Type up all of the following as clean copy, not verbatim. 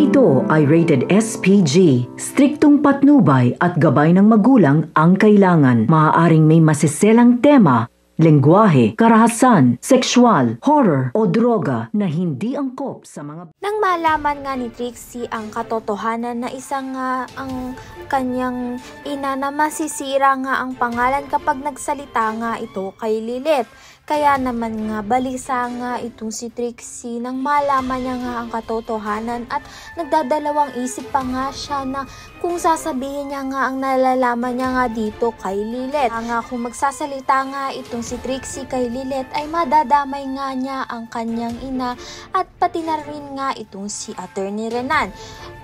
Ito ay rated SPG. Striktong patnubay at gabay ng magulang ang kailangan. Maaaring may masiselang tema, lengguwahe, karahasan, sexual, horror o droga na hindi angkop sa mga... Nang malaman nga ni Trixie ang katotohanan na isang nga ang kanyang ina na masisira nga ang pangalan kapag nagsalita nga ito kay Lilith. Kaya naman nga balisa nga itong si Trixie nang malaman niya nga ang katotohanan at nagdadalawang isip pa nga siya na kung sasabihin niya nga ang nalalaman niya nga dito kay Lilith. Nga kung magsasalita nga itong si Trixie kay Lilith ay madadamay nga niya ang kanyang ina at pati na rin nga itong si Attorney Renan.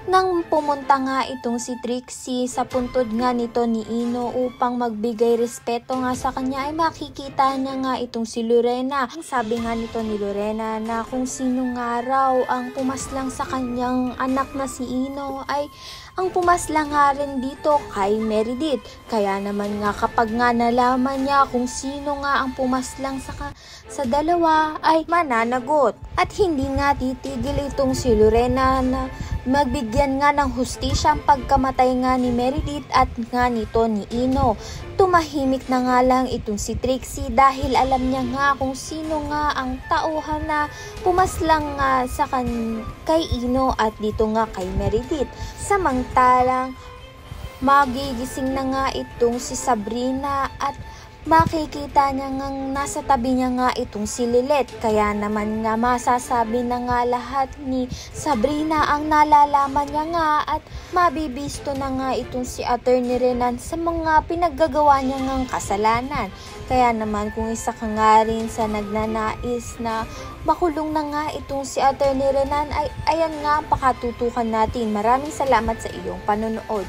Nang pumunta nga itong si Trixie sa puntod nga nito ni Ino upang magbigay respeto nga sa kanya ay makikita niya nga itong si Lorena. Sabi nga nito ni Lorena na kung sino nga raw ang pumaslang sa kanyang anak na si Ino ay ang pumaslang nga rin dito kay Meredith. Kaya naman nga kapag nga nalaman niya kung sino nga ang pumaslang sa dalawa ay mananagot. At hindi nga titigil itong si Lorena na magbigyan nga ng hustisya ang pagkamatay nga ni Meredith at nga nito ni Ino. Tumahimik na nga lang itong si Trixie dahil alam niya nga kung sino nga ang tauhan na pumaslang nga sa kay Ino at dito nga kay Meredith. Samantalang magigising na nga itong si Sabrina at makikita niya nga nasa tabi niya nga itong si Lilith. Kaya naman nga masasabi na nga lahat ni Sabrina ang nalalaman niya nga at mabibisto na nga itong si Attorney Renan sa mga pinaggagawa niya ngang kasalanan. Kaya naman kung isa ka nga rin sa nagnanais na makulong na nga itong si Attorney Renan ay ayan nga ang pakatutukan natin. Maraming salamat sa iyong panonood.